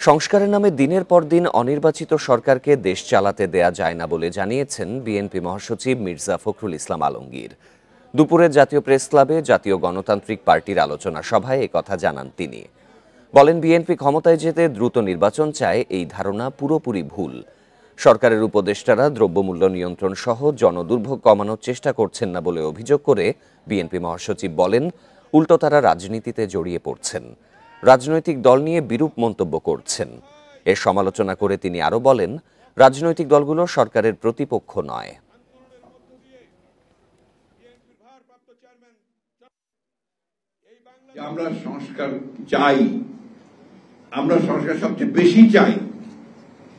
সংস্কারের নামে দিনের পর দিন অনির্বাচিত সরকারকে দেশ চালাতে দেয়া যায় না বলে জানিয়েছেন বিএনপি মহাসচিব মির্জা ফখরুল ইসলাম আলমগীর। দুপুরে জাতীয় প্রেস ক্লাবে জাতীয় গণতান্ত্রিক পার্টির আলোচনা সভায় একথা জানান তিনি। বলেন, বিএনপি ক্ষমতায় যেতে দ্রুত নির্বাচন চায়, এই ধারণা পুরোপুরি ভুল। সরকারের উপদেষ্টারা দ্রব্যমূল্য নিয়ন্ত্রণ সহ জনদুর্ভোগ কমানোর চেষ্টা করছেন না বলে অভিযোগ করে বিএনপি মহাসচিব বলেন, উল্টো তারা রাজনীতিতে জড়িয়ে পড়ছেন, রাজনৈতিক দল নিয়ে বিরূপ মন্তব্য করছেন। এর সমালোচনা করে তিনি আরও বলেন, রাজনৈতিক দলগুলো সরকারের প্রতিপক্ষ নয়। আমরা সংস্কার চাই, আমরা সংস্কার সবচেয়ে বেশি চাই।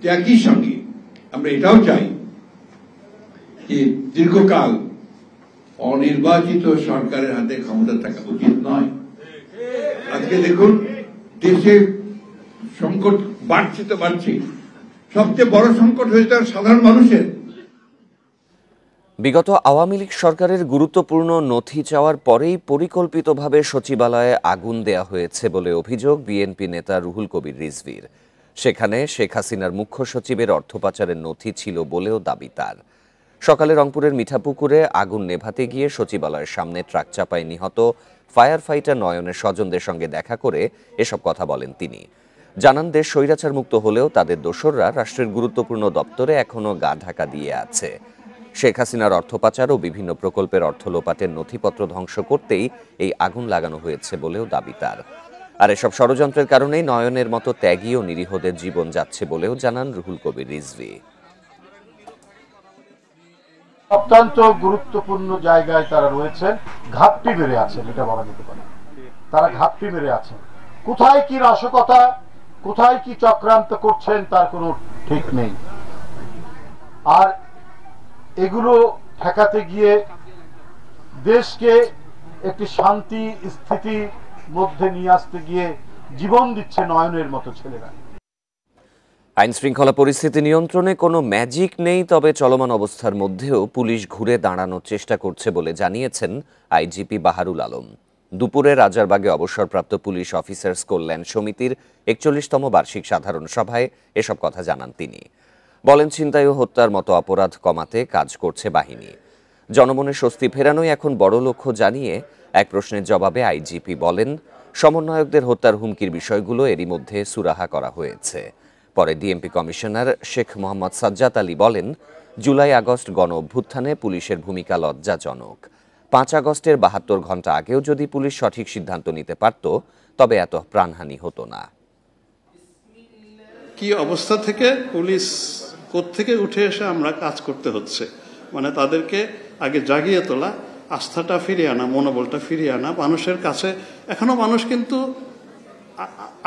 একই সঙ্গে আমরা এটাও চাই যে দীর্ঘকাল অনির্বাচিত সরকারের হাতে ক্ষমতা থাকা উচিত নয়। আজকে দেখুন, দেশে সংকট বাড়ছে তো বাড়ছে, সবচেয়ে বড় সংকট হয়েছে সাধারণ মানুষের। বিগত আওয়ামী লীগ সরকারের গুরুত্বপূর্ণ নথি চাওয়ার পরেই পরিকল্পিতভাবে সচিবালয়ে আগুন দেয়া হয়েছে বলে অভিযোগ বিএনপি নেতা রুহুল কবির রিজভীর। সেখানে শেখ হাসিনার মুখ্য সচিবের অর্থ পাচারের নথি ছিল বলেও দাবি তার। সকালে রংপুরের মিঠাপুকুরে আগুন নেভাতে গিয়ে সচিবালয়ের সামনে ট্রাক চাপায় নিহত ফায়ার ফাইটার নয়নের স্বজনদের সঙ্গে দেখা করে এসব কথা বলেন তিনি। জানান, দেশ স্বৈরাচার মুক্ত হলেও তাদের দোসররা রাষ্ট্রের গুরুত্বপূর্ণ দপ্তরে এখনও গা ঢাকা দিয়ে আছে। শেখ হাসিনার অর্থ পাচার ও বিভিন্ন প্রকল্পের অর্থ লোপাটের নথিপত্র ধ্বংস করতেই এই আগুন লাগানো হয়েছে বলেও দাবি তার। আর এসব ষড়যন্ত্রের কারণেই নয়নের মতো ত্যাগী ও নিরীহদের জীবন যাচ্ছে বলেও জানান রুহুল কবির রিজভী। অত্যন্ত গুরুত্বপূর্ণ জায়গায় তারা রয়েছেন, ঘাপটি মেরে আছেন, এটা বলা যেতে পারে। তারা ঘাপটি মেরে আছেন। কোথায় কি নাশকতা, কোথায় কি চক্রান্ত করছেন তার কোনো ঠিক নেই। আর এগুলো ঠেকাতে গিয়ে দেশকে একটি শান্তি স্থিতির মধ্যে নিয়ে আসতে গিয়ে জীবন দিচ্ছে নয়নের মতো ছেলেরা। আইন শৃঙ্খলা পরিস্থিতি নিয়ন্ত্রণে কোনো ম্যাজিক নেই, তবে চলমান অবস্থার মধ্যেও পুলিশ ঘুরে দাঁড়ানোর চেষ্টা করছে বলে জানিয়েছেন আইজিপি বাহারুল আলম। দুপুরে রাজারবাগে অবসরপ্রাপ্ত পুলিশ অফিসার্স কল্যাণ সমিতির ৪১তম বার্ষিক সাধারণ সভায় এসব কথা জানান তিনি। বলেন, ছিনতাই ও হত্যার মতো অপরাধ কমাতে কাজ করছে বাহিনী। জনমনে স্বস্তি ফেরানোই এখন বড় লক্ষ্য জানিয়ে এক প্রশ্নের জবাবে আইজিপি বলেন, সমন্বয়কদের হত্যার হুমকির বিষয়গুলো এরই মধ্যে সুরাহা করা হয়েছে। পরে ডিএমপি কমিশনার শেখ মোহাম্মদ সাজ্জাদ আলী বলেন, জুলাই আগস্ট গণ অভ্যুত্থানে পুলিশের ভূমিকা লজ্জাজনক। ৫ আগস্টের ৭২ ঘন্টা আগেও যদি পুলিশ সঠিক সিদ্ধান্ত নিতে পারত, তবে এত প্রাণহানি হতো না। কি অবস্থা থেকে পুলিশ কোত্থেকে উঠে এসে আমরা কাজ করতে হচ্ছে, মানে তাদেরকে আগে জাগিয়ে তোলা, আস্থাটা ফিরিয়ে আনা, মনোবলটা ফিরিয়ে আনা মানুষের কাছে। এখনো মানুষ কিন্তু,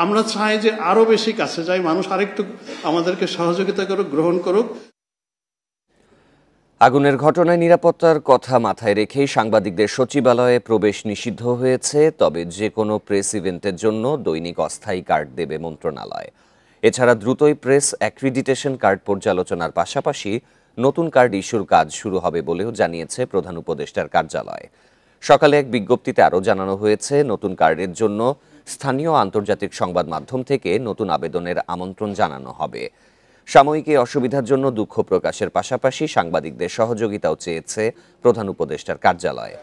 আমরা চাই যে আরো বেশি কাছে যাই, মানুষ আরেকটু আমাদেরকে সহযোগিতা করুক, গ্রহণ করুক। আগুনের ঘটনায় নিরাপত্তার কথা মাথায় রেখেই সাংবাদিকদের সচিবালয়ে প্রবেশ নিষিদ্ধ হয়েছে। তবে যে কোনো প্রেস ইভেন্টের জন্য দৈনিক অস্থায়ী কার্ড দেবে মন্ত্রণালয়। এছাড়া দ্রুতই প্রেস অ্যাক্রিডিটেশন কার্ড পর্যালোচনার পাশাপাশি নতুন কার্ড ইস্যুর কাজ শুরু হবে বলেও জানিয়েছে প্রধান উপদেষ্টার কার্যালয়। সকালে এক বিজ্ঞপ্তিতে আরও জানানো হয়েছে, নতুন কার্ডের জন্য স্থানীয় আন্তর্জাতিক সংবাদ মাধ্যম থেকে নতুন আবেদনের আমন্ত্রণ জানানো হবে। সাময়িক এই অসুবিধার জন্য দুঃখ প্রকাশের পাশাপাশি সাংবাদিকদের সহযোগিতাও চেয়েছে প্রধান উপদেষ্টার কার্যালয়।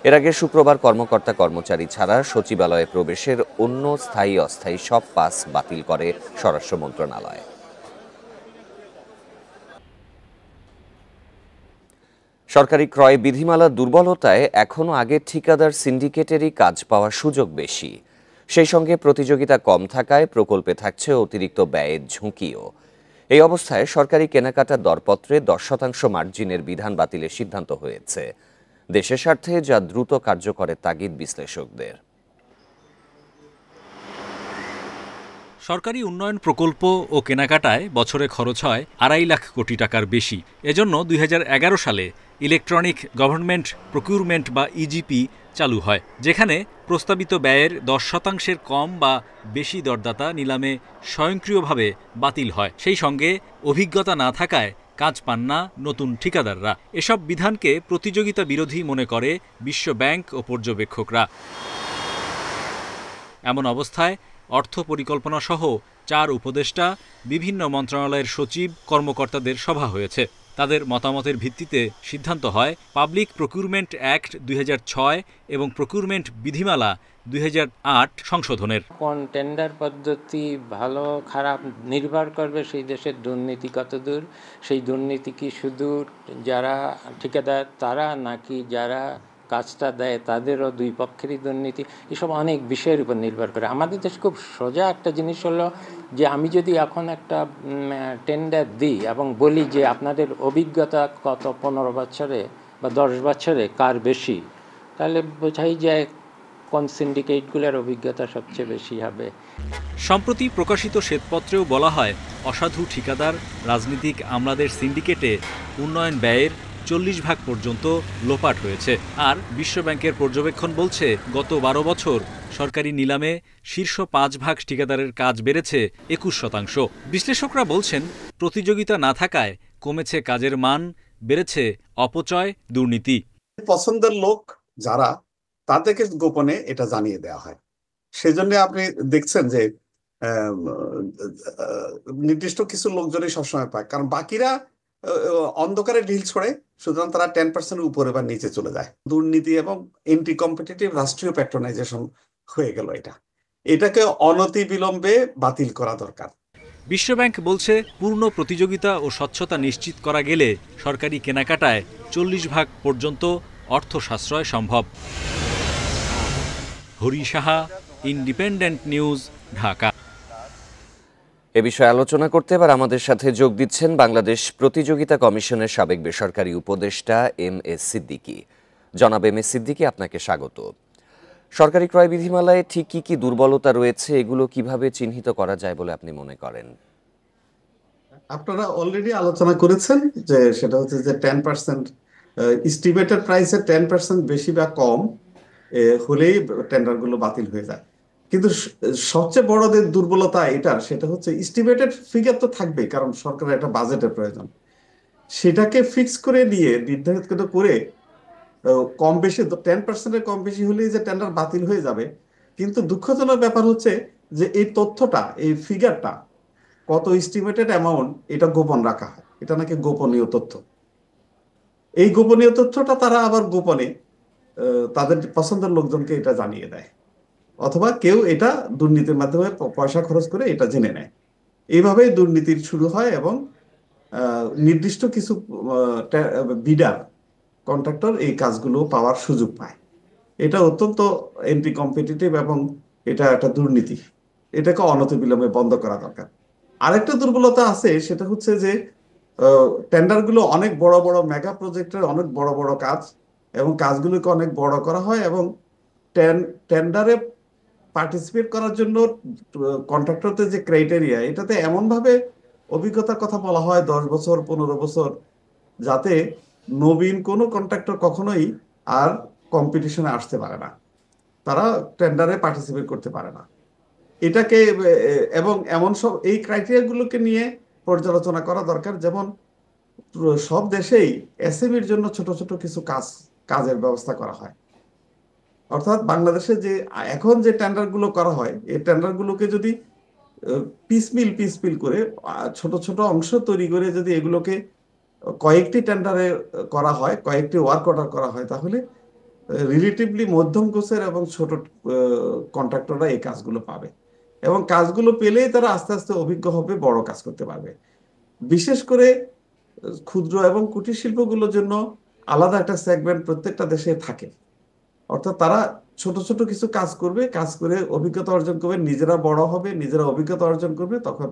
এর আগে শুক্রবার কর্মকর্তা কর্মচারী ছাড়া সচিবালয়ে প্রবেশের অন্য স্থায়ী অস্থায়ী সব পাস বাতিল করে স্বরাষ্ট্র মন্ত্রণালয়। সরকারি ক্রয় বিধিমালা দুর্বলতায় এখনও আগের ঠিকাদার সিন্ডিকেটেরই কাজ পাওয়ার সুযোগ বেশি। সেই সঙ্গে প্রতিযোগিতা কম থাকায় প্রকল্পে থাকছে অতিরিক্ত ব্যয়ের ঝুঁকিও। এই অবস্থায় সরকারি কেনাকাটার দরপত্রে 10% মার্জিনের বিধান বাতিলের সিদ্ধান্ত হয়েছে, দেশের স্বার্থে, যা দ্রুত কার্যকরের তাগিদ বিশ্লেষকদের। সরকারি উন্নয়ন প্রকল্প ও কেনাকাটায় বছরে খরচ হয় ২.৫ লাখ কোটি টাকার বেশি। এজন্য ২০১১ সালে ইলেকট্রনিক গভর্নমেন্ট প্রকিউরমেন্ট বা ইজিপি চালু হয়, যেখানে প্রস্তাবিত ব্যয়ের 10% কম বা বেশি দরদাতা নিলামে স্বয়ংক্রিয়ভাবে বাতিল হয়। সেই সঙ্গে অভিজ্ঞতা না থাকায় কাজ পান না নতুন ঠিকাদাররা। এসব বিধানকে প্রতিযোগিতা বিরোধী মনে করে বিশ্ব ব্যাংক ও পর্যবেক্ষকরা। এমন অবস্থায় অর্থ পরিকল্পনা সহ 4 উপদেষ্টা, বিভিন্ন মন্ত্রণালয়ের সচিব, কর্মকর্তাদের সভা হয়েছে। তাদের মতামতের ভিত্তিতে সিদ্ধান্ত হয় পাবলিক প্রকিউরমেন্ট অ্যাক্ট 2006 এবং প্রকিউরমেন্ট বিধিমালা 2008 সংশোধনের। কোন টেন্ডার পদ্ধতি ভালো খারাপ নির্ভর করবে সেই দেশের দুর্নীতি কতদূর, সেই দুর্নীতি কি শুধু যারা ঠিকাদার তারা নাকি যারা কাজটা দেয় তাদেরও দুই পক্ষেরই দুর্নীতি, এসব অনেক বিষয়ের উপর নির্ভর করে। আমাদের দেশে খুব সোজা একটা জিনিস হলো যে আমি যদি এখন একটা টেন্ডার দিই এবং বলি যে আপনাদের অভিজ্ঞতা কত 15 বছরে বা 10 বছরে কার বেশি, তাহলে বোঝাই যায় কোন সিন্ডিকেটগুলোর অভিজ্ঞতা সবচেয়ে বেশি হবে। সম্প্রতি প্রকাশিত শ্বেতপত্রেও বলা হয় অসাধু ঠিকাদার, রাজনীতিক আমলাদের সিন্ডিকেটে উন্নয়ন ব্যয়ের 40% পর্যন্ত লোপাট হয়েছে। আর বিশ্বব্যাংকের পর্যবেক্ষণ বলছে গত 12 বছর সরকারি নিলামে শীর্ষ 5 ভাগ ঠিকাদারের কাজ বেড়েছে 21%। বিশ্লেষকরা বলছেন প্রতিযোগিতা না থাকায় কমেছে কাজের মান, বেড়েছে অপচয়, দুর্নীতি। পছন্দের লোক যারা তাদেরকে গোপনে এটা জানিয়ে দেওয়া হয়। সেজন্য আপনি দেখছেন যে নির্দিষ্ট কিছু লোকজনই সবসময় পায়, কারণ বাকিরা অন্ধকারে ঢিল ছড়ে, সুতরাং তারা 10% উপরে বা নিচে চলে যায়। দুর্নীতি এবং এন্টি কম্পিটিটিভ রাষ্ট্রীয় প্যাট্রোনাইজেশন হয়ে গেল। এটাকে অনতিবিলম্বে বাতিল করা দরকার। বিশ্বব্যাংক বলছে পূর্ণ প্রতিযোগিতা ও স্বচ্ছতা নিশ্চিত করা গেলে সরকারি কেনাকাটায় 40% পর্যন্ত অর্থ সাশ্রয় সম্ভব। Hari Saha, Independent News, Dhaka. এ বিষয়ে আলোচনা করতে এবার আমাদের সাথে যোগ দিচ্ছেন বাংলাদেশ প্রতিযোগিতা কমিশনের সাবেক বেসরকারি উপদেষ্টা এম.এস. সিদ্দিকী। জনাব এম.এস. সিদ্দিকী, আপনাকে স্বাগত। সরকারি ক্রয় বিধিমালায় ঠিক কি কি দুর্বলতা রয়েছে, এগুলো কিভাবে চিহ্নিত করা যায় বলে আপনি মনে করেন? আপনারা অলরেডি আলোচনা করেছেন যে সেটা হচ্ছে যে 10% এস্টিমেটেড প্রাইসের 10% বেশি বা কম হলেই টেন্ডারগুলো বাতিল হয়ে যায়। কিন্তু সবচেয়ে বড় যে দুর্বলতা সেটা হচ্ছে এস্টিমেটেড ফিগার তো থাকবে, কারণ সরকারের একটা বাজেটের প্রয়োজন। সেটাকে ফিক্স করে দিয়ে নির্ধারিত করে কম বেশি 10%-এর কম বেশি হলেই যে টেন্ডার বাতিল হয়ে যাবে। কিন্তু দুঃখজনক ব্যাপার হচ্ছে যে এই তথ্যটা, এই ফিগারটা কত এস্টিমেটেড অ্যামাউন্ট, এটা গোপন রাখা হয়। এটা নাকি গোপনীয় তথ্য। এই গোপনীয় তথ্যটা তারা আবার গোপনে তাদের পছন্দের লোকজনকে এটা জানিয়ে দেয়, অথবা কেউ এটা দুর্নীতির মাধ্যমে পয়সা খরচ করে এটা জেনে নেয়। এইভাবেই দুর্নীতির শুরু হয় এবং নির্দিষ্ট কিছু বিডার, কন্ট্রাক্টর এই কাজগুলো পাওয়ার সুযোগ পায়। এটা অত্যন্ত এন্টি কম্পিটিটিভ এবং এটা একটা দুর্নীতি। এটাকে অনতিবিলম্বে বন্ধ করা দরকার। আরেকটা দুর্বলতা আছে, সেটা হচ্ছে যে টেন্ডারগুলো অনেক বড় বড় মেগা প্রজেক্টের অনেক বড় বড় কাজ, এবং কাজগুলোকে অনেক বড় করা হয় এবং টেন্ডারে পার্টিসিপেট করার জন্য কন্ট্রাক্টরদের যে ক্রাইটেরিয়া, এটাতে এমনভাবে অভিজ্ঞতার কথা বলা হয় 10 বছর 15 বছর, যাতে নবীন কোনো কন্ট্রাক্টর কখনোই আর কম্পিটিশনে আসতে পারে না, তারা টেন্ডারে পার্টিসিপেট করতে পারে না। এটাকে এবং এমন সব এই ক্রাইটেরিয়াগুলোকে নিয়ে পর্যালোচনা করা দরকার। যেমন সব দেশেই এসএমইর জন্য ছোট ছোট কিছু কাজের ব্যবস্থা করা হয়। অর্থাৎ বাংলাদেশে যে এখন যে টেন্ডারগুলো করা হয়, এই টেন্ডারগুলোকে যদি পিসমিল করে ছোট ছোট অংশ তৈরি করে যদি এগুলোকে কয়েকটি টেন্ডারে করা হয়, কয়েকটি ওয়ার্ক অর্ডার করা হয়, তাহলে রিলেটিভলি মধ্যম কোষের এবং ছোট কন্ট্রাক্টররা এই কাজগুলো পাবে, এবং কাজগুলো পেলেই তারা আস্তে আস্তে অভিজ্ঞ হবে, বড় কাজ করতে পারবে। বিশেষ করে ক্ষুদ্র এবং কুটির শিল্পগুলোর জন্য আলাদা একটা সেগমেন্ট প্রত্যেকটা দেশে থাকে। অর্থাৎ তারা ছোট ছোট কিছু কাজ করবে, কাজ করে অভিজ্ঞতা অর্জন করবে, নিজেরা বড় হবে, নিজেরা অভিজ্ঞতা অর্জন করবে, তখন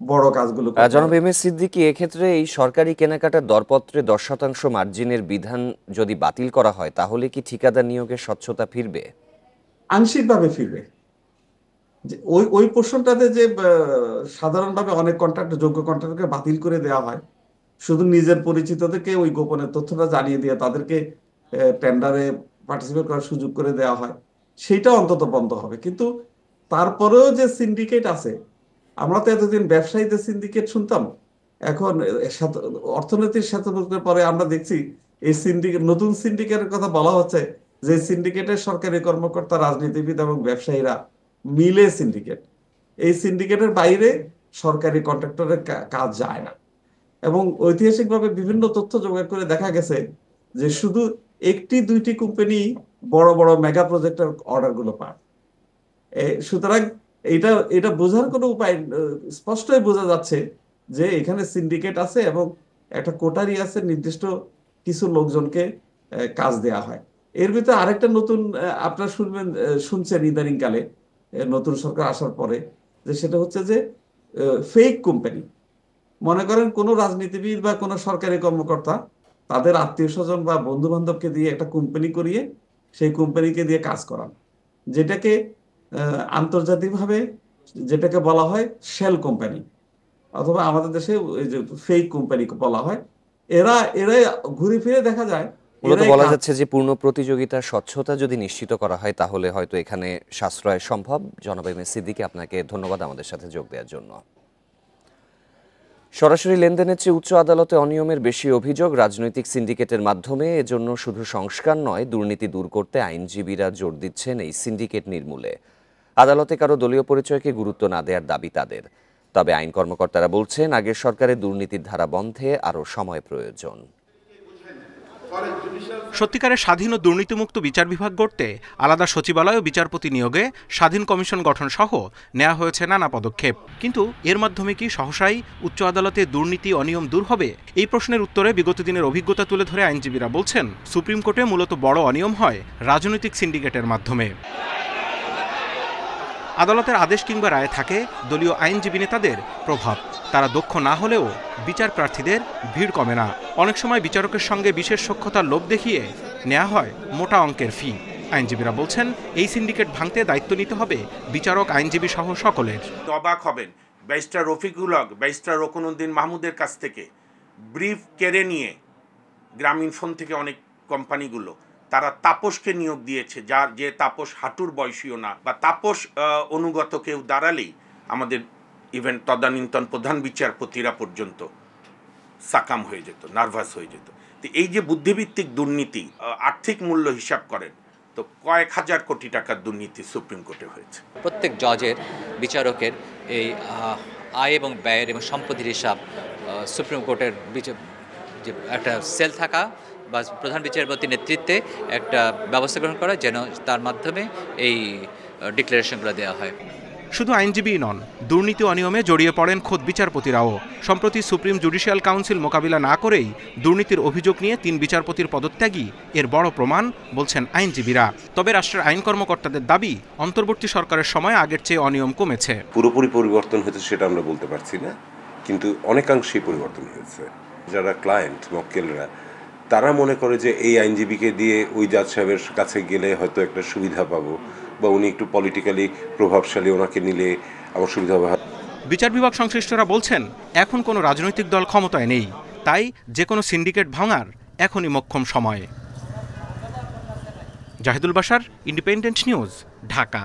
বড় কাজগুলো। জনাব এম.এস. সিদ্দিকী, এক্ষেত্রে এই সরকারি কেনাকাটার দরপত্রে 10% মার্জিনের বিধান যদি বাতিল করা হয়, তাহলে কি ঠিকাদার নিয়োগের স্বচ্ছতা ফিরবে? আংশিকভাবে ফিরবে। ওই পোর্শনটাতে যে সাধারণভাবে অনেক কন্ট্রাক্টর, যোগ্য কন্ট্রাক্টরকে বাতিল করে দেওয়া হয়, শুধু নিজের পরিচিতদেরকে ওই গোপনের তথ্যটা জানিয়ে দিয়ে তাদেরকে টেন্ডারে পার্টিসিপেট করার সুযোগ করে দেওয়া হয়, সেইটা অন্তত বন্ধ হবে। কিন্তু তারপরেও যে সিন্ডিকেট আছে, আমরা তো এতদিন ব্যবসায়ীদের সিন্ডিকেট শুনতাম, এখন অর্থনীতির সাথে পরে আমরা দেখছি এই সিন্ডিকেট, নতুন সিন্ডিকেটের কথা বলা হচ্ছে, যে সিন্ডিকেটের সরকারি কর্মকর্তা, রাজনীতিবিদ এবং ব্যবসায়ীরা মিলে সিন্ডিকেট। এই সিন্ডিকেটের বাইরে সরকারি কন্ট্রাক্টরের কাজ যায় না। এবং ঐতিহাসিকভাবে বিভিন্ন তথ্য জোগাড় করে দেখা গেছে যে শুধু একটি দুইটি কোম্পানি বড় বড় মেগা প্রজেক্টের অর্ডারগুলো পায়। সুতরাং এটা বোঝার কোনো উপায়, স্পষ্টই বোঝা যাচ্ছে যে এখানে সিন্ডিকেট আছে এবং একটা কোটারি আছে, নির্দিষ্ট কিছু লোকজনকে কাজ দেয়া হয়। এর ভিতরে আরেকটা নতুন আপনারা শুনছেন ইদানিংকালে নতুন সরকার আসার পরে, যে সেটা হচ্ছে যে ফেক কোম্পানি। মনে করেন কোনো রাজনীতিবিদ বা কোনো সরকারি কর্মকর্তা তাদের আত্মীয় স্বজন বা বন্ধু বান্ধবকে দিয়ে একটা কোম্পানি করিয়ে সেই কোম্পানিকে দিয়ে কাজ করান, যেটাকে আন্তর্জাতিকভাবে যেটাকে বলা হয় শেল কোম্পানি, অথবা আমাদের দেশে ফেক কোম্পানি বলা হয়। এরা ঘুরে ফিরে দেখা যায়, মূলত বলা যাচ্ছে যে পূর্ণ প্রতিযোগিতা, স্বচ্ছতা যদি নিশ্চিত করা হয় তাহলে হয়তো এখানে সাশ্রয় সম্ভব। জনাব এম এ সিদ্দিকী, আপনাকে ধন্যবাদ আমাদের সাথে যোগ দেওয়ার জন্য। সরাসরি লেনদেনের চেয়ে উচ্চ আদালতে অনিয়মের বেশি অভিযোগ রাজনৈতিক সিন্ডিকেটের মাধ্যমে। এজন্য শুধু সংস্কার নয়, দুর্নীতি দূর করতে আইনজীবীরা জোর দিচ্ছেন এই সিন্ডিকেট নির্মূলে। আদালতে কারো দলীয় পরিচয়কে গুরুত্ব না দেওয়ার দাবি তাদের। তবে আইন কর্মকর্তারা বলছেন আগের সরকারের দুর্নীতির ধারা বন্ধে আরও সময় প্রয়োজন। সত্যিকারের স্বাধীন ও দুর্নীতিমুক্ত বিচার বিভাগ গড়তে আলাদা সচিবালয় ও বিচারপতি নিয়োগে স্বাধীন কমিশন গঠন সহ নেওয়া হয়েছে নানা পদক্ষেপ। কিন্তু এর মাধ্যমে কি সহসাই উচ্চ আদালতে দুর্নীতি অনিয়ম দূর হবে? এই প্রশ্নের উত্তরে বিগত দিনের অভিজ্ঞতা তুলে ধরে আইনজীবীরা বলছেন, সুপ্রিম কোর্টে মূলত বড় অনিয়ম হয় রাজনৈতিক সিন্ডিকেটের মাধ্যমে। আদালতের আদেশ কিংবা রায়ে থাকে দলীয় আইনজীবী নেতাদের প্রভাব। তারা দক্ষ না হলেও বিচার প্রার্থীদের ভিড় কমে না। অনেক সময় বিচারকের সঙ্গে বিশেষ সখ্যতার লোভ দেখিয়ে নেওয়া হয় মোটা অঙ্কের ফি। আইনজীবীরা বলছেন এই সিন্ডিকেট ভাঙতে দায়িত্ব নিতে হবে বিচারক, আইনজীবী সহ সকলের। অবাক হবেন, ব্যারিস্টার রফিকুল হক, ব্যারিস্টার রকনউদ্দিন মাহমুদের কাছ থেকে ব্রিফ কেড়ে নিয়ে গ্রামীণ ফোন থেকে অনেক কোম্পানিগুলো তারা তাপসকে নিয়োগ দিয়েছে, যে তাপস হাঁটুর বয়সীও না, বা তাপস অনুগত কেউ দাঁড়ালেই আমাদের ইভেন তদানীন্তন প্রধান বিচারপতিরা পর্যন্ত সাকাম হয়ে যেত, নার্ভাস হয়ে যেত। তো এই যে বুদ্ধিভিত্তিক দুর্নীতি, আর্থিক মূল্য হিসাব করেন তো কয়েক হাজার কোটি টাকার দুর্নীতি সুপ্রিম কোর্টে হয়েছে। প্রত্যেক জজের, বিচারকের এই আয় এবং ব্যয়ের এবং সম্পত্তির হিসাব সুপ্রিম কোর্টের যে একটা সেল থাকা বা প্রধান বিচারপতির নেতৃত্বে একটা ব্যবস্থা গ্রহণ করা, যেন তার মাধ্যমে এই ডিক্লারেশনগুলো দেওয়া হয়। শুধু আইনজীবী নন, দুর্নীতি অনিয়মে জড়িয়ে পড়েন খোদ বিচারপতিরাও। সম্প্রতি সুপ্রিম জুডিশিয়াল কাউন্সিল মোকাবিলা না করেই দুর্নীতির অভিযোগ নিয়ে 3 বিচারপতির পদত্যাগই এর বড় প্রমাণ বলছেন আইনজীবীরা। তবে রাষ্ট্রের আইন কর্মকর্তাদের দাবি, অন্তর্বর্তী সরকারের সময় আগের চেয়ে অনিয়ম কমেছে। পুরোপুরি পরিবর্তন হয়েছে সেটা আমরা বলতে পারছি না, কিন্তু অনেকাংশেই পরিবর্তন হয়েছে। যারা ক্লায়েন্ট, মক্কেলরা, তারা মনে করে যে এই আইনজীবীকে দিয়ে ওই জাজ সাহেবের কাছে গেলে হয়তো একটা সুবিধা পাবো, বা উনি একটু পলিটিক্যালি প্রভাবশালী, ওনাকে নিলে আমার সুবিধা হবে। বিচার বিভাগ সংশ্লিষ্টরা বলছেন এখন কোনো রাজনৈতিক দল ক্ষমতায় নেই, তাই যে কোনো সিন্ডিকেট ভাঙার এখনই মোক্ষম সময়। Zahidul Bashar, Independent News, Dhaka.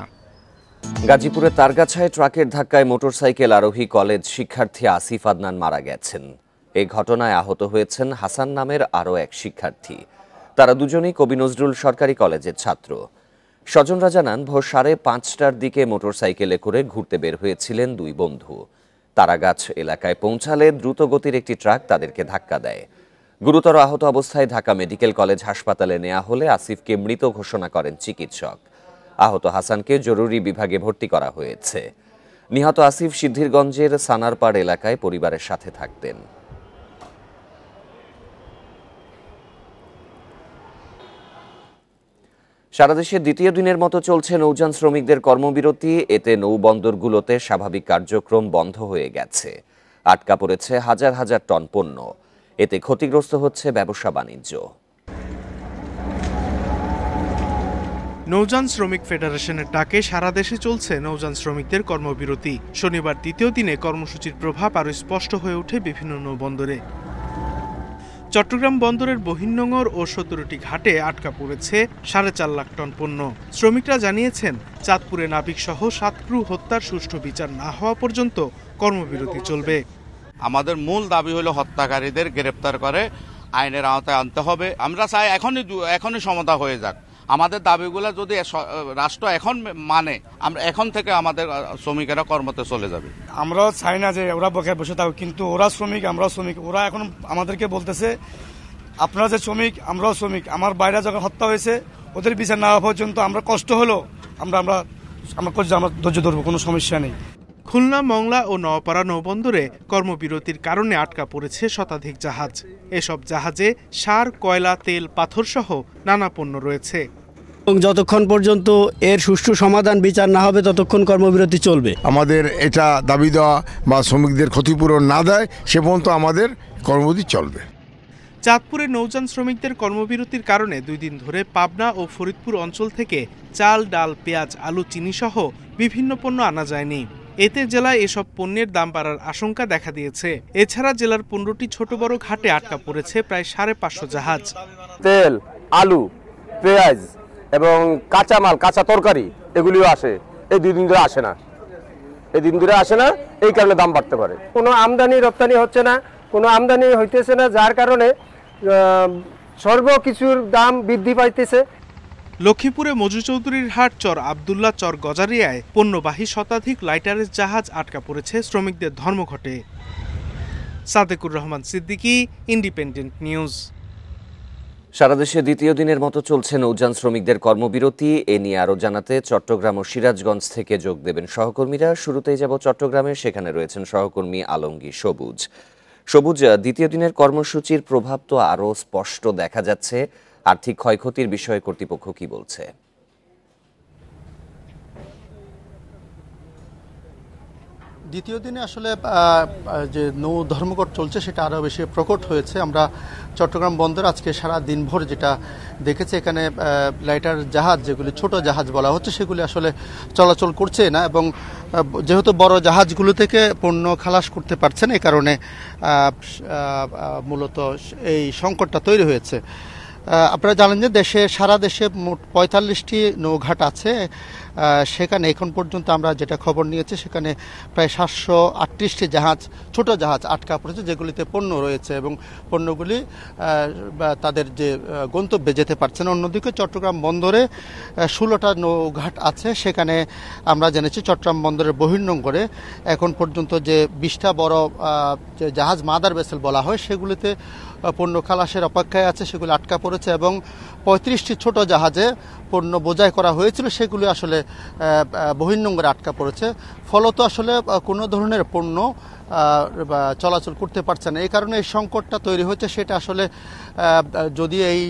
গাজীপুরের তারগাছায় ট্রাকের ধাক্কায় মোটরসাইকেল আরোহী কলেজ শিক্ষার্থী আসিফ আদনান মারা গেছেন। এই ঘটনায় আহত হয়েছেন হাসান নামের আরও এক শিক্ষার্থী। তারা দুজনেই কবি নজরুল সরকারি কলেজের ছাত্র। স্বজনরা জানান, ভোর 5:30টার দিকে মোটরসাইকেলে করে ঘুরতে বের হয়েছিলেন 2 বন্ধু। তারাগাছ এলাকায় পৌঁছালে দ্রুতগতির একটি ট্রাক তাদেরকে ধাক্কা দেয়। গুরুতর আহত অবস্থায় ঢাকা মেডিকেল কলেজ হাসপাতালে নেওয়া হলে আসিফকে মৃত ঘোষণা করেন চিকিৎসক। আহত হাসানকে জরুরি বিভাগে ভর্তি করা হয়েছে। নিহত আসিফ সিদ্ধিরগঞ্জের সানারপাড় এলাকায় পরিবারের সাথে থাকতেন। সারা দেশে দ্বিতীয় দিনের মতো চলছে নৌযান শ্রমিকদের কর্মবিরতি। এতে নৌবন্দরগুলোতে স্বাভাবিক কার্যক্রম বন্ধ হয়ে গেছে। আটকা পড়েছে হাজার হাজার টন পণ্য। এতে ক্ষতিগ্রস্ত হচ্ছে ব্যবসা বাণিজ্য। নৌযান শ্রমিক ফেডারেশনের ডাকে সারা দেশে চলছে নৌযান শ্রমিকদের কর্মবিরতি। শনিবার দ্বিতীয় দিনে কর্মসূচির প্রভাব আরও স্পষ্ট হয়ে ওঠে বিভিন্ন নৌবন্দরে। চট্টগ্রাম বন্দরের বহির্নোঙর ও 17টি ঘাটে আটকা পড়েছে 4.5 লাখ টন পণ্য। শ্রমিকরা জানিয়েছেন, চাঁদপুরে নাবিকসহ 7 ক্রু হত্যার সুষ্ঠু বিচার না হওয়া পর্যন্ত কর্মবিরতি চলবে। আমাদের মূল দাবি হলো হত্যাকারীদের গ্রেপ্তার করে আইনের আওতায় আনতে হবে। আমরা চাই এখনই সমতা হয়ে যাক। আমাদের দাবিগুলো যদি রাষ্ট্র এখন মানে আমরা এখন থেকে আমাদের শ্রমিকেরা কর্মতে চলে যাবে। আমরাও চাই না যে ওরা বকে বসে থাকুক, কিন্তু ওরা শ্রমিক আমরাও শ্রমিক। ওরা এখন আমাদেরকে বলতেছে আপনারা যে শ্রমিক আমরাও শ্রমিক। আমার বাইরে যখন হত্যা হয়েছে ওদের বিচার না হওয়া পর্যন্ত আমরা কষ্ট হলো আমরা ধৈর্য ধরবো, কোনো সমস্যা নেই। খুলনা, মংলা ও নওপাড়া নৌবন্দরে কর্মবিরতির কারণে আটকা পড়েছে শতাধিক জাহাজ। এসব জাহাজে সার, কয়লা, তেল, পাথর সহ নানা পণ্য রয়েছে। এবং যতক্ষণ পর্যন্ত এর সুষ্ঠু সমাধান বিচার না হবে ততক্ষণ কর্মবিরতি চলবে। আমাদের এটা দাবি দেওয়া বা শ্রমিকদের ক্ষতিপূরণ না দেয় সে পর্যন্ত আমাদের কর্মবিরতি চলবে। চাঁদপুরে নৌযান শ্রমিকদের কর্মবিরতির কারণে 2 দিন ধরে পাবনা ও ফরিদপুর অঞ্চল থেকে চাল, ডাল, পেঁয়াজ, আলু, চিনি সহ বিভিন্ন পণ্য আনা যায়নি। এতে জেলায় এসব পণ্যের দাম বাড়ার আশঙ্কা দেখা দিয়েছে। এছাড়া জেলার 15টি ছোট বড় ঘাটে আটকা পড়েছে প্রায় 550 জাহাজ। তেল, আলু, পেঁয়াজ এবং কাঁচামাল, কাঁচা তরকারি এগুলিও আসে, এই 2 দিন ধরে আসে না, এই কারণে দাম বাড়তে পারে। কোনো আমদানি রপ্তানি হচ্ছে না, কোনো আমদানি হইতেছে না, যার কারণে সর্বকিছুর দাম বৃদ্ধি পাইতেছে। লক্ষ্মীপুরে মজু চৌধুরীর হাট, চর আবদুল্লাহ, চর গজারিয়ায় পণ্যবাহী শতাধিক লাইটারের জাহাজ আটকা পড়েছে শ্রমিকদের ধর্মঘটে। Sadequr Rahman Siddiqui, Independent News. সারা দেশে দ্বিতীয় দিনের মতো চলছে নৌযান শ্রমিকদের কর্মবিরতি। এ নিয়ে আরও জানাতে চট্টগ্রাম ও সিরাজগঞ্জ থেকে যোগ দেবেন সহকর্মীরা। শুরুতেই যাব চট্টগ্রামে, সেখানে রয়েছেন সহকর্মী আলমগীর সবুজ। দ্বিতীয় দিনের কর্মসূচির প্রভাব তো আরও স্পষ্ট দেখা যাচ্ছে। আর্থিক ক্ষয়ক্ষতির বিষয়ে কর্তৃপক্ষ কি বলছে? দ্বিতীয় দিনে আসলে যে নৌ ধর্মঘট চলছে সেটা আরও বেশি প্রকট হয়েছে। আমরা চট্টগ্রাম বন্দর আজকে সারা দিনভর যেটা দেখেছি, এখানে লাইটার জাহাজ, যেগুলি ছোট জাহাজ বলা হচ্ছে, সেগুলি আসলে চলাচল করছে না এবং যেহেতু বড় জাহাজগুলো থেকে পণ্য খালাস করতে পারছে না, এই কারণে মূলত এই সংকটটা তৈরি হয়েছে। আপনারা জানেন যে সারা দেশে মোট 45টি নৌঘাট আছে। সেখানে এখন পর্যন্ত আমরা যেটা খবর নিয়েছি, সেখানে প্রায় 738টি জাহাজ, ছোট জাহাজ আটকা পড়েছে, যেগুলিতে পণ্য রয়েছে এবং পণ্যগুলি তাদের যে গন্তব্যে যেতে পারছে না। অন্যদিকে চট্টগ্রাম বন্দরে 16টা নৌঘাট আছে। সেখানে আমরা জেনেছি চট্টগ্রাম বন্দরের বহির্নোঙরে এখন পর্যন্ত যে 20টা বড় যে জাহাজ, মাদার ভেসেল বলা হয়, সেগুলিতে পণ্য খালাসের অপেক্ষায় আছে, সেগুলি আটকা পড়েছে এবং 35টি ছোট জাহাজে পণ্য বোঝাই করা হয়েছিল, সেগুলি আসলে বহির্নোঙরে আটকা পড়েছে। ফলত আসলে কোনো ধরনের পণ্য চলাচল করতে পারছে না। এই কারণে এই সংকটটা তৈরি হচ্ছে। সেটা আসলে যদি এই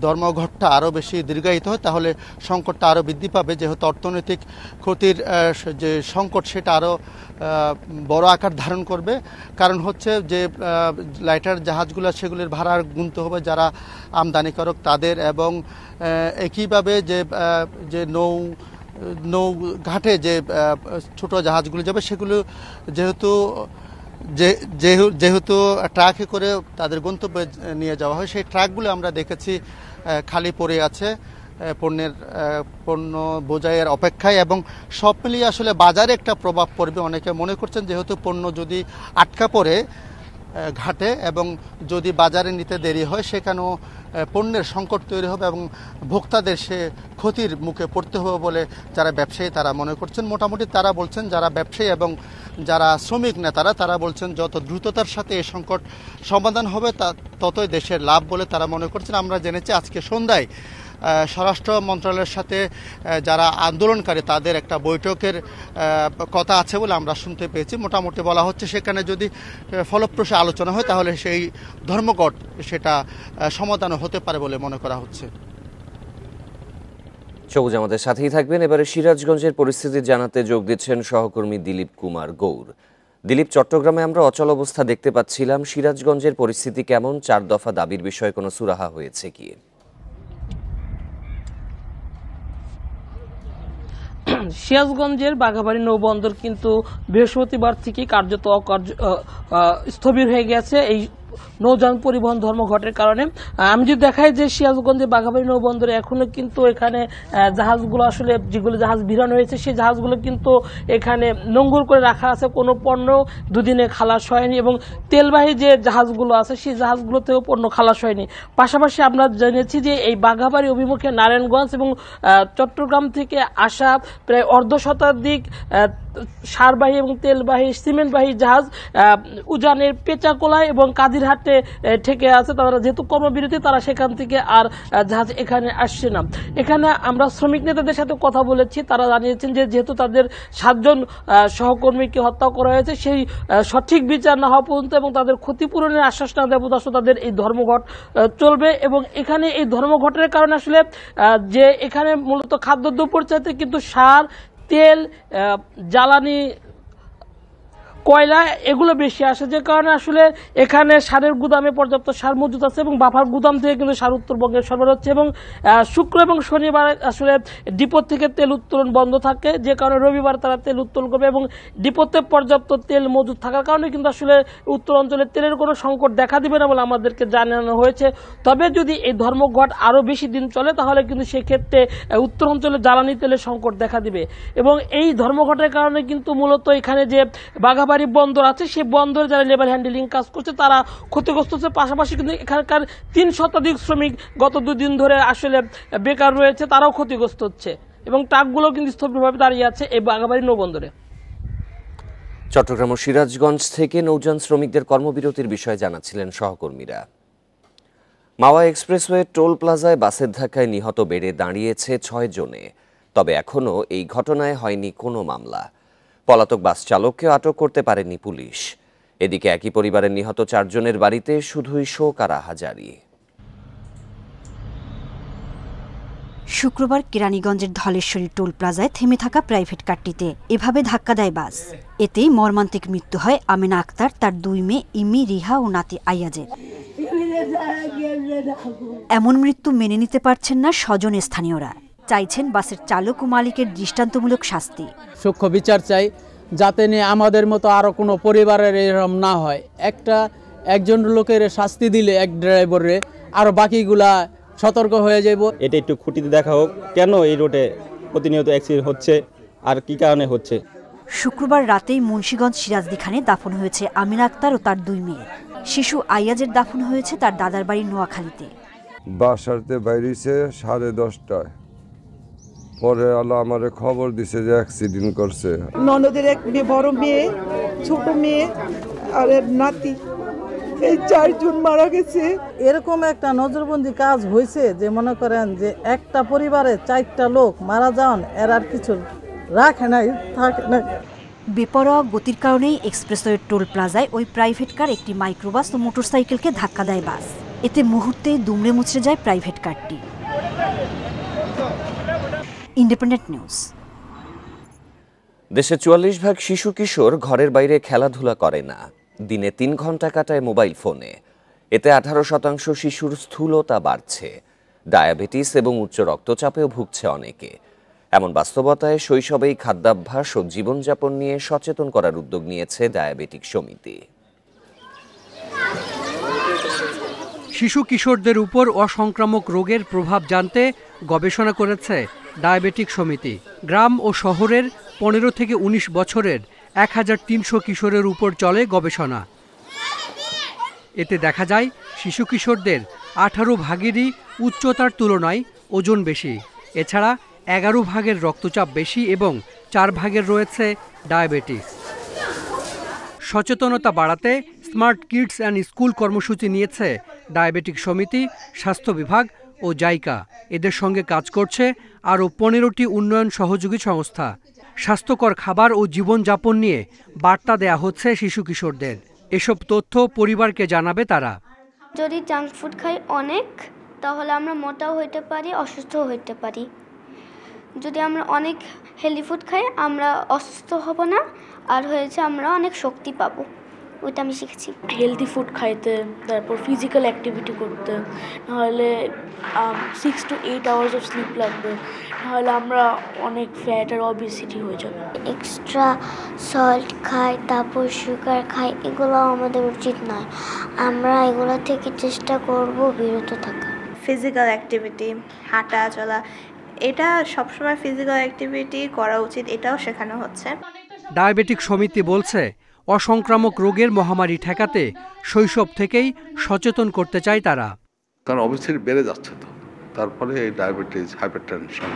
ধর্মঘটটা আরও বেশি দীর্ঘায়িত হয় তাহলে সংকটটা আরও বৃদ্ধি পাবে, যেহেতু অর্থনৈতিক ক্ষতির যে সংকট সেটা আরও বড় আকার ধারণ করবে। কারণ হচ্ছে যে লাইটার জাহাজগুলো, সেগুলির ভাড়া গুনতে হবে যারা আমদানিকারক তাদের, এবং একইভাবে যে নৌ ঘাটে যে ছোট জাহাজগুলো যাবে, সেগুলো যেহেতু ট্রাকে করে তাদের গন্তব্যে নিয়ে যাওয়া হয়, সেই ট্রাকগুলো আমরা দেখেছি খালি পড়ে আছে পণ্য বোঝাইয়ের অপেক্ষায়, এবং সব মিলিয়ে আসলে বাজারে একটা প্রভাব পড়বে। অনেকে মনে করছেন যেহেতু পণ্য যদি আটকা পড়ে ঘাটে এবং যদি বাজারে নিতে দেরি হয়, সেখানেও পণ্যের সংকট তৈরি হবে এবং ভোক্তাদের সে ক্ষতির মুখে পড়তে হবে বলে যারা ব্যবসায়ী তারা মনে করছেন। মোটামুটি তারা বলছেন, যারা ব্যবসায়ী এবং যারা শ্রমিক নেতারা তারা বলছেন যত দ্রুততার সাথে এই সংকট সমাধান হবে ততই দেশের লাভ বলে তারা মনে করছেন। আমরা জেনেছি আজকে সন্ধ্যায় স্বরাষ্ট্র মন্ত্রণালয়ের সাথে যারা আন্দোলনকারী তাদের একটা বৈঠকের কথা আছে বলে আমরা শুনতে পেয়েছি। মোটামুটি বলা হচ্ছে সেখানে যদি ফলপ্রসূ আলোচনা হয় তাহলে সেই ধর্মঘট সেটা সমাধান হতে পারে বলে মনে করা হচ্ছে। সবুজ আমাদের সাথেই থাকবেন। এবারে সিরাজগঞ্জের পরিস্থিতি জানাতে যোগ দিচ্ছেন সহকর্মী দিলীপ কুমার গৌর। দিলীপ, চট্টগ্রামে আমরা অচল অবস্থা দেখতে পাচ্ছিলাম, সিরাজগঞ্জের পরিস্থিতি কেমন? 4 দফা দাবির বিষয়ে কোনো সুরাহা হয়েছে কি? সিরাজগঞ্জের বাঘাবাড়ি নৌবন্দর কিন্তু বৃহস্পতিবার থেকে কার্যত স্থবির হয়ে গেছে। এই নৌযান পরিবহন ধর্মঘটের কারণে। আমি যদি দেখাই যে সিরাজগঞ্জের বাঘাবাড়ি নৌবন্দরে এখনো কিন্তু এখানে জাহাজগুলো আসলে যেগুলো জাহাজ ভিড়ানো হয়েছে সেই জাহাজগুলো কিন্তু এখানে নোঙর করে রাখা আছে, কোনো পণ্য দুদিনে খালাস হয়নি এবং তেলবাহী যে জাহাজগুলো আছে সেই জাহাজগুলোতেও পণ্য খালাস হয়নি। পাশাপাশি আমরা জেনেছি যে এই বাঘাবাড়ি অভিমুখে নারায়ণগঞ্জ এবং চট্টগ্রাম থেকে আসা প্রায় অর্ধশতাধিক সারবাহী এবং তেলবাহী সিমেন্টবাহী জাহাজ উজানের পেচাকোলা এবং কাদিরহাটে ঠেকে আছে। তারা যেহেতু কর্মবিরতি, তারা সেখান থেকে আর জাহাজ এখানে আসছে না। এখানে আমরা শ্রমিক নেতাদের সাথে কথা বলেছি, তারা জানিয়েছেন যে যেহেতু তাদের 7 জন সহকর্মীকে হত্যা করা হয়েছে, সেই সঠিক বিচার না হওয়া পর্যন্ত এবং তাদের ক্ষতিপূরণের আশ্বাস না দেওয়া পর্যন্ত তাদের এই ধর্মঘট চলবে। এবং এখানে এই ধর্মঘটের কারণে আসলে যে এখানে মূলত খাদ্যদ্রব্যের চাইতে কিন্তু সার, তেল, জ্বালানি, কয়লা এগুলো বেশি আসে, যে কারণে আসলে এখানে সারের গুদামে পর্যাপ্ত সার মজুদ আছে এবং বাফার গুদাম থেকে কিন্তু সার উত্তরবঙ্গে সরবরাহ হচ্ছে। এবং শুক্র এবং শনিবার আসলে ডিপো থেকে তেল উত্তোলন বন্ধ থাকে, যে কারণে রবিবার তারা তেল উত্তোলন করবে এবং ডিপোতে পর্যাপ্ত তেল মজুদ থাকার কারণে কিন্তু আসলে উত্তর অঞ্চলে তেলের কোনো সংকট দেখা দিবে না বলে আমাদেরকে জানানো হয়েছে। তবে যদি এই ধর্মঘট আরও বেশি দিন চলে তাহলে কিন্তু সেক্ষেত্রে উত্তর অঞ্চলে জ্বালানি তেলের সংকট দেখা দিবে। এবং এই ধর্মঘটের কারণে কিন্তু মূলত এখানে যে বাঘাবাড়ি বন্দর আছে সেই বন্দরে যারা লেবার হ্যান্ডেলিং কাজ করছে তারা ক্ষতিগ্রস্ত হচ্ছে। পাশাপাশি কিন্তু এখানকার 3 শতাধিক শ্রমিক গত 2 দিন ধরে আসলে বেকার রয়েছে, তারাও ক্ষতিগ্রস্ত হচ্ছে এবং ট্রাকগুলো কিন্তু স্থবিরভাবে দাঁড়িয়ে আছে এই বাঘাবাড়ি নৌবন্দরে। চট্টগ্রাম ও সিরাজগঞ্জ থেকে নৌযান শ্রমিকদের কর্মবিরতির বিষয়ে জানাচ্ছিলেন সহকর্মীরা। মাওয়া এক্সপ্রেসওয়ে টোল প্লাজায় বাসের ধাক্কায় নিহত বেড়ে দাঁড়িয়েছে 6 জনে। তবে এখনও এই ঘটনায় হয়নি কোনো মামলা। পলাতক বাস চালককেও আটক করতে পারেনি পুলিশ। এদিকে একই পরিবারের নিহত 4 জনের বাড়িতে শুধুই শোক আর আহাজারি। শুক্রবার কেরানীগঞ্জের ধলেশ্বরী টোল প্লাজায় থেমে থাকা প্রাইভেট কারটিতে এভাবে ধাক্কা দেয় বাস। এতেই মর্মান্তিক মৃত্যু হয় আমিনা আক্তার, তার 2 মেয়ে ইমি, রিহা ও নাতি আইয়াজের। এমন মৃত্যু মেনে নিতে পারছেন না স্বজন স্থানীয়রা, চাইছেন বাসের চালক ও মালিকের দৃষ্টান্তমূলক শাস্তি। সূক্ষ্ম বিচার চাই, যাতে নিয়ে আমাদের মতো আরো কোনো পরিবারের এরকম না হয়। একজন লোকের শাস্তি দিলে এক ড্রাইভারে আরো বাকিগুলা সতর্ক হয়ে যাব। এটা একটু খুঁটিতে দেখা হোক, কেন এই রোডে প্রতিনিয়ত অ্যাক্সিডেন্ট হচ্ছে আর কি কারণে হচ্ছে। শুক্রবার রাতেই মুন্সিগঞ্জ সিরাজদিখানে দাফন হয়েছে আমিনা আক্তার ও তার 2 মেয়ে। শিশু আইয়াজের দাফন হয়েছে তার দাদার বাড়ি নোয়াখালীতে। বাসাতে বাইরেছে 10:30টায়, পরে আল্লাহ আমারে খবর দিছে যে অ্যাক্সিডেন্ট করছে। ননদের এক বড় মেয়ে, ছোট মেয়ে আর নাতি, এই 4 জন মারা গেছে। এরকম একটা নজরবন্দি কাজ হয়েছে যে মনে করেন যে একটা পরিবারে 4টা লোক মারা যান, এর আর কিছু রাখে নাই, থাকে না। বেপরোয়া গতির কারণেই এক্সপ্রেসওয়ে টোল প্লাজায় ওই প্রাইভেট কার, একটি মাইক্রোবাস ও মোটরসাইকেলকে ধাক্কা দেয় বাস। এতে মুহূর্তেই দুমড়ে মুচড়ে যায় প্রাইভেট কারটি। Independent news. দেশে 44% শিশু কিশোর ঘরের বাইরে খেলাধুলা করে না, দিনে 3 ঘন্টা কাটায় মোবাইল ফোনে। এতে 18% শিশুর স্থূলতা বাড়ছে, ডায়াবেটিস এবং উচ্চ রক্তচাপেও ভুগছে অনেকে। এমন বাস্তবতায় শৈশবেই খাদ্যাভ্যাস ও জীবনযাপন নিয়ে সচেতন করার উদ্যোগ নিয়েছে ডায়াবেটিক সমিতি। শিশু কিশোরদের উপর অসংক্রামক রোগের প্রভাব জানতে গবেষণা করেছে ডায়াবেটিক সমিতি। গ্রাম ও শহরের 15 থেকে 19 বছরের 1300 কিশোরের উপর চলে গবেষণা। এতে দেখা যায় শিশু কিশোরদের 18 ভাগেরই উচ্চতার তুলনায় ওজন বেশি। এছাড়া 11 ভাগের রক্তচাপ বেশি এবং 4 ভাগের রয়েছে ডায়াবেটিস। সচেতনতা বাড়াতে স্মার্ট কিডস অ্যান্ড স্কুল কর্মসূচি নিয়েছে ডায়াবেটিক সমিতি, স্বাস্থ্য বিভাগ ও জাইকা। এদের সঙ্গে কাজ করছে আরও 15টি উন্নয়ন সহযোগী সংস্থা। স্বাস্থ্যকর খাবার ও জীবনযাপন নিয়ে বার্তা দেয়া হচ্ছে শিশু কিশোরদের। এসব তথ্য পরিবারকে জানাবে তারা। যদি জাঙ্ক ফুড খাই অনেক, তাহলে আমরা মোটাও হইতে পারি, অসুস্থও হইতে পারি। যদি আমরা অনেক হেলদি ফুড খাই, আমরা অসুস্থ হব না, আর হয়েছে আমরা অনেক শক্তি পাবো। ওইটা আমি শিখেছি। হেলদি ফুড খাইতে, তারপর ফিজিক্যাল অ্যাক্টিভিটি করতে, নাহলে 6 to 8 আওয়ার্স অফ স্লিপ লাগবে, নাহলে আমরা অনেক ফ্যাট আর অবেসিটি হয়ে যাবে। এক্সট্রা সল্ট খাই, তারপর সুগার খাই, এগুলো আমাদের উচিত নয়। আমরা এগুলো থেকে চেষ্টা করব বিরত থাকা। ফিজিক্যাল অ্যাক্টিভিটি, হাঁটা চলা, এটা সবসময় ফিজিক্যাল অ্যাক্টিভিটি করা উচিত, এটাও শেখানো হচ্ছে। ডায়াবেটিক সমিতি বলছে অসংক্রামক রোগের মহামারী ঠেকাতে শৈশব থেকেই সচেতন করতে চায় তারা। কারণ অবশ্যই বেড়ে যাচ্ছে, তো তারপরে এই ডায়াবেটিস, হাইপারটেনশন,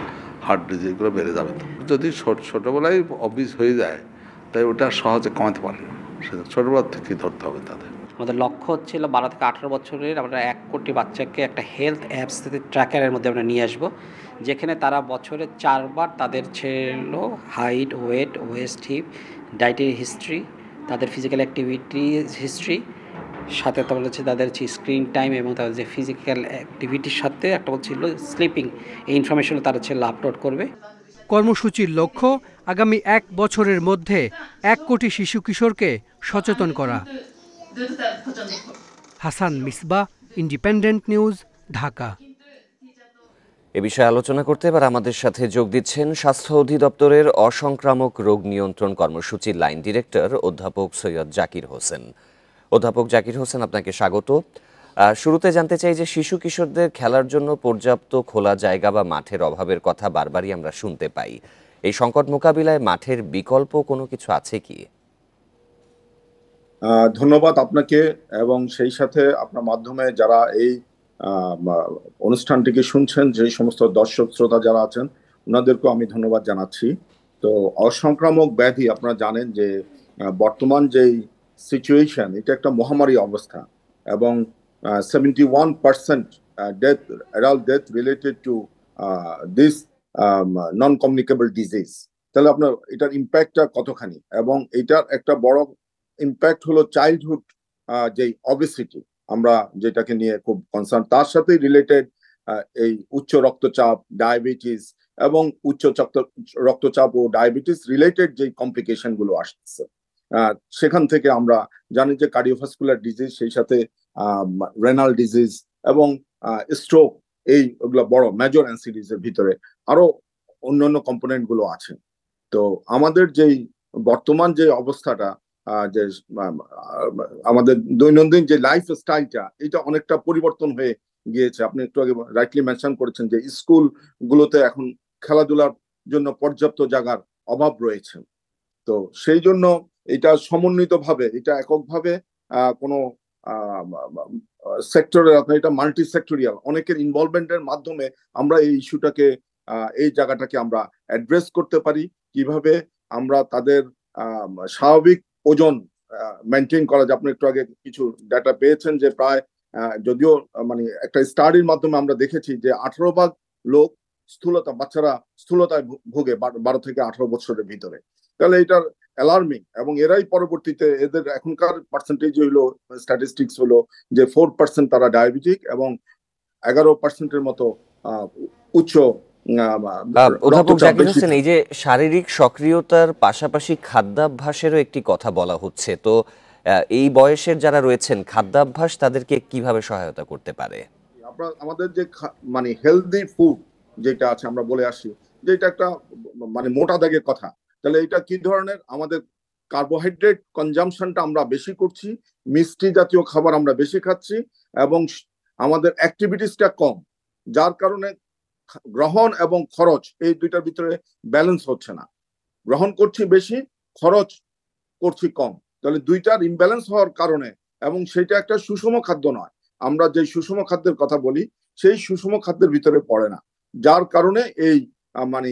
হার্ট ডিজিজ এগুলো বেড়ে যাবে। তো যদি ছোটোবেলায় অবিস হয়ে যায়, তাই ওটা সহজে কমাতে পারে না, সেটা ছোটোবেলা থেকেই ধরতে হবে তাদের। আমাদের লক্ষ্য হচ্ছিল 12 থেকে 18 বছরের আমরা 1 কোটি বাচ্চাকে একটা হেলথ অ্যাপস ট্র্যাকারের মধ্যে আমরা নিয়ে আসবো, যেখানে তারা বছরে 4 বার তাদের ছিল height, weight, waist, hip, dietary history, তাদের ফিজিক্যাল অ্যাক্টিভিটি হিস্ট্রি, সাথে তো বলেছে তাদের স্ক্রিন টাইম এবং তাদের যে ফিজিক্যাল অ্যাক্টিভিটির সাথে একটা বলছিল স্লিপিং, এই ইনফরমেশন তারা ছিল আপলোড করবে। কর্মসূচির লক্ষ্য আগামী 1 বছরের মধ্যে 1 কোটি শিশু কিশোরকে সচেতন করা। Hasan Misbah, Independent News, Dhaka. এ বিষয়ে আলোচনা করতে এবার আমাদের সাথে যোগ দিচ্ছেন স্বাস্থ্য অধিদপ্তরের অসংক্রামক রোগ নিয়ন্ত্রণ কর্মসূচির লাইন ডিরেক্টর অধ্যাপক সৈয়দ জাকির হোসেন। অধ্যাপক জাকির হোসেন, আপনাকে স্বাগত। শুরুতে জানতে চাই যে শিশু কিশোরদের খেলার জন্য পর্যাপ্ত খোলা জায়গা বা মাঠের অভাবের কথা বারবারই আমরা শুনতে পাই। এই সংকট মোকাবিলায় মাঠের বিকল্প কোনো কিছু আছে কি? ধন্যবাদ আপনাকে, এবং সেই সাথে আপনার মাধ্যমে যারা এই অনুষ্ঠানটিকে শুনছেন, যে সমস্ত দর্শক শ্রোতা যারা আছেন, ওনাদেরকেও আমি ধন্যবাদ জানাচ্ছি। তো অসংক্রামক ব্যাধি, আপনারা জানেন যে বর্তমান যেই সিচুয়েশন, এটা একটা মহামারী অবস্থা, এবং 71% adult death related to this non communicable disease. তাহলে আপনার এটার ইম্প্যাক্টটা কতখানি, এবং এটার একটা বড় ইম্প্যাক্ট হলো চাইল্ডহুড যেই অবেসিটি, আমরা যেটাকে নিয়ে খুব কনসার্ন, তার সাথে রিলেটেড এই উচ্চ রক্তচাপ, ডায়াবেটিস, এবং উচ্চ রক্তচাপ ও ডায়াবেটিস রিলেটেড যেই কমপ্লিকেশন গুলো আসছে, সেখান থেকে আমরা জানি যে কার্ডিওভাস্কুলার ডিজিজ, সেই সাথে রেনাল ডিজিজ এবং স্ট্রোক, এইগুলো বড় মেজর এনসিডিজের ভিতরে আরো অন্যান্য কম্পোনেন্ট গুলো আছে। তো আমাদের যেই বর্তমান যে অবস্থাটা, যে আমাদের দৈনন্দিন যে লাইফ স্টাইলটা, এটা অনেকটা পরিবর্তন হয়ে গিয়েছে। আপনি একটু আগে রাইটলি মেনশন করেছেন যে স্কুল গুলোতে এখন খেলাধুলার জন্য পর্যাপ্ত জায়গার অভাব রয়েছে। তো সেই জন্য এটা সমন্বিতভাবে, এটা এককভাবে কোনো সেক্টরের, আপনার এটা মাল্টি সেক্টরিয়াল, অনেকের ইনভলভমেন্টের মাধ্যমে আমরা এই ইস্যুটাকে, এই জায়গাটাকে আমরা অ্যাড্রেস করতে পারি। কিভাবে আমরা তাদের স্বাভাবিক ওজন মেনটেন করা যায়। আপনি একটু আগে কিছু ডাটা পেয়েছেন যে প্রায়, যদিও মানে একটা স্টাডির মাধ্যমে আমরা দেখেছি যে 18% লোক স্থূলতা, বাচ্চারা স্থূলতায় ভোগে 12 থেকে 18 বছরের ভিতরে। তাহলে এটার অ্যালার্মিং, এবং এরাই পরবর্তীতে, এদের এখনকার পার্সেন্টেজ হইলো, স্ট্যাটিস্টিক্স হলো যে 4% তারা ডায়াবেটিক, এবং 11%-এর মতো উচ্চ। অধ্যাপক জাকির হোসেন, এই যে শারীরিক সক্রিয়তার পাশাপাশি খাদ্যাভ্যাসেরও একটি কথা বলা হচ্ছে, তো এই বয়সের যারা রয়েছেন, খাদ্যাভ্যাস তাদেরকে কিভাবে সহায়তা করতে পারে? আমাদের যে মানে হেলদি ফুড যেটা আছে, আমরা বলে আসি যে এটা একটা মানে মোটা দাগের কথা। তাহলে এটা কি ধরনের? আমাদের কার্বোহাইড্রেট কনজাম্পশনটা আমরা বেশি করছি, মিষ্টি জাতীয় খাবার আমরা বেশি খাচ্ছি, এবং আমাদের অ্যাক্টিভিটিসটা কম, যার কারণে গ্রহণ এবং খরচ, এই দুইটার ভিতরে ব্যালেন্স হচ্ছে না। গ্রহণ করছি বেশি, খরচ করছি কম, তাহলে দুইটার ইমব্যালেন্স হওয়ার কারণে, এবং সেটা একটা সুষম খাদ্য নয়। আমরা যে সুষম খাদ্যের কথা বলি, সেই সুষম খাদ্যের ভিতরে পড়ে না, যার কারণে এই মানে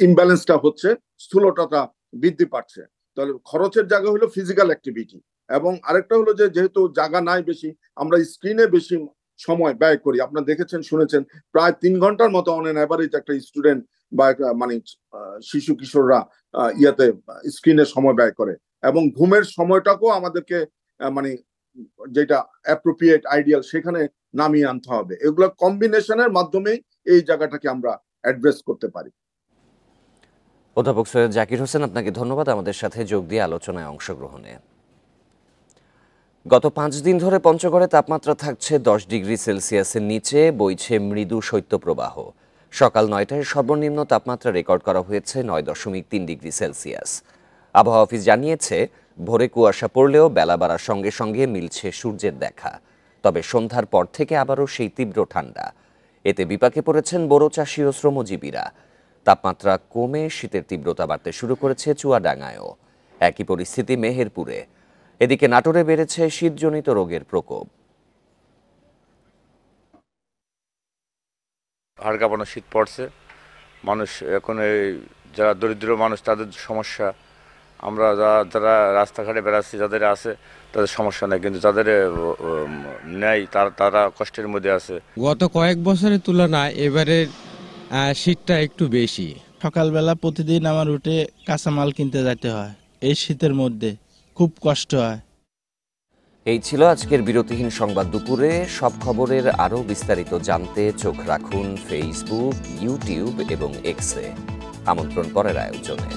ইমব্যালেন্সটা হচ্ছে, স্থূলতাটা বৃদ্ধি পাচ্ছে। তাহলে খরচের জায়গা হলো ফিজিক্যাল অ্যাক্টিভিটি, এবং আরেকটা হলো যে যেহেতু জায়গা নাই বেশি, আমরা স্ক্রিনে বেশি সময় ব্যয় করি। আপনারা দেখেছেন, শুনেছেন, প্রায় 3 ঘন্টার মতো অন এন অ্যাভারেজ একটা স্টুডেন্ট বা মানে শিশু কিশোররা ইয়াতে স্ক্রিনে সময় ব্যয় করে, এবং ঘুমের সময়টাকেও আমাদেরকে মানে যেটা অ্যাপ্রোপ্রিয়েট, আইডিয়াল, সেখানে নামিয়ে আনতে হবে। এগুলো কম্বিনেশনের মাধ্যমে এই জায়গাটাকে আমরা অ্যাড্রেস করতে পারি। অধ্যাপক সৈয়দ জাকির হোসেন, আপনাকে ধন্যবাদ আমাদের সাথে যোগ দিয়ে আলোচনায় অংশগ্রহণে। গত 5 দিন ধরে পঞ্চগড়ে তাপমাত্রা থাকছে 10 ডিগ্রি সেলসিয়াসের নিচে, বইছে মৃদু শৈত্যপ্রবাহ। সকাল 9টায় সর্বনিম্ন তাপমাত্রা রেকর্ড করা হয়েছে 9.3 ডিগ্রি সেলসিয়াস। আবহাওয়া অফিস জানিয়েছে, ভোরে কুয়াশা পড়লেও বেলা বাড়ার সঙ্গে সঙ্গে মিলছে সূর্যের দেখা। তবে সন্ধ্যার পর থেকে আবারও সেই তীব্র ঠান্ডা। এতে বিপাকে পড়েছেন বোরো চাষি ও শ্রমজীবীরা। তাপমাত্রা কমে শীতের তীব্রতা বাড়তে শুরু করেছে চুয়াডাঙ্গায়ও। একই পরিস্থিতি মেহেরপুরে। এদিকে নাটোরে বেড়েছে শীতজনিত রোগের প্রকোপ। হাড় কাঁপানো শীত পড়ছে, মানুষ এখন এই যারা দরিদ্র মানুষ তাদের সমস্যা, আমরা যারা রাস্তাঘাটে বেড়াচ্ছি যাদের আছে তাদের সমস্যা নেই, কিন্তু যাদের নেই তারা কষ্টের মধ্যে আছে। গত কয়েক বছরের তুলনায় এবারে শীতটা একটু বেশি। সকালবেলা প্রতিদিন আমার উঠে কাঁচামাল কিনতে যেতে হয়, এই শীতের মধ্যে খুব কষ্ট হয়। এই ছিল আজকের বিরতিহীন সংবাদ দুপুরে। সব খবরের আরও বিস্তারিত জানতে চোখ রাখুন ফেসবুক, ইউটিউব এবং এক্সে। আমন্ত্রণ পরের আয়োজনে।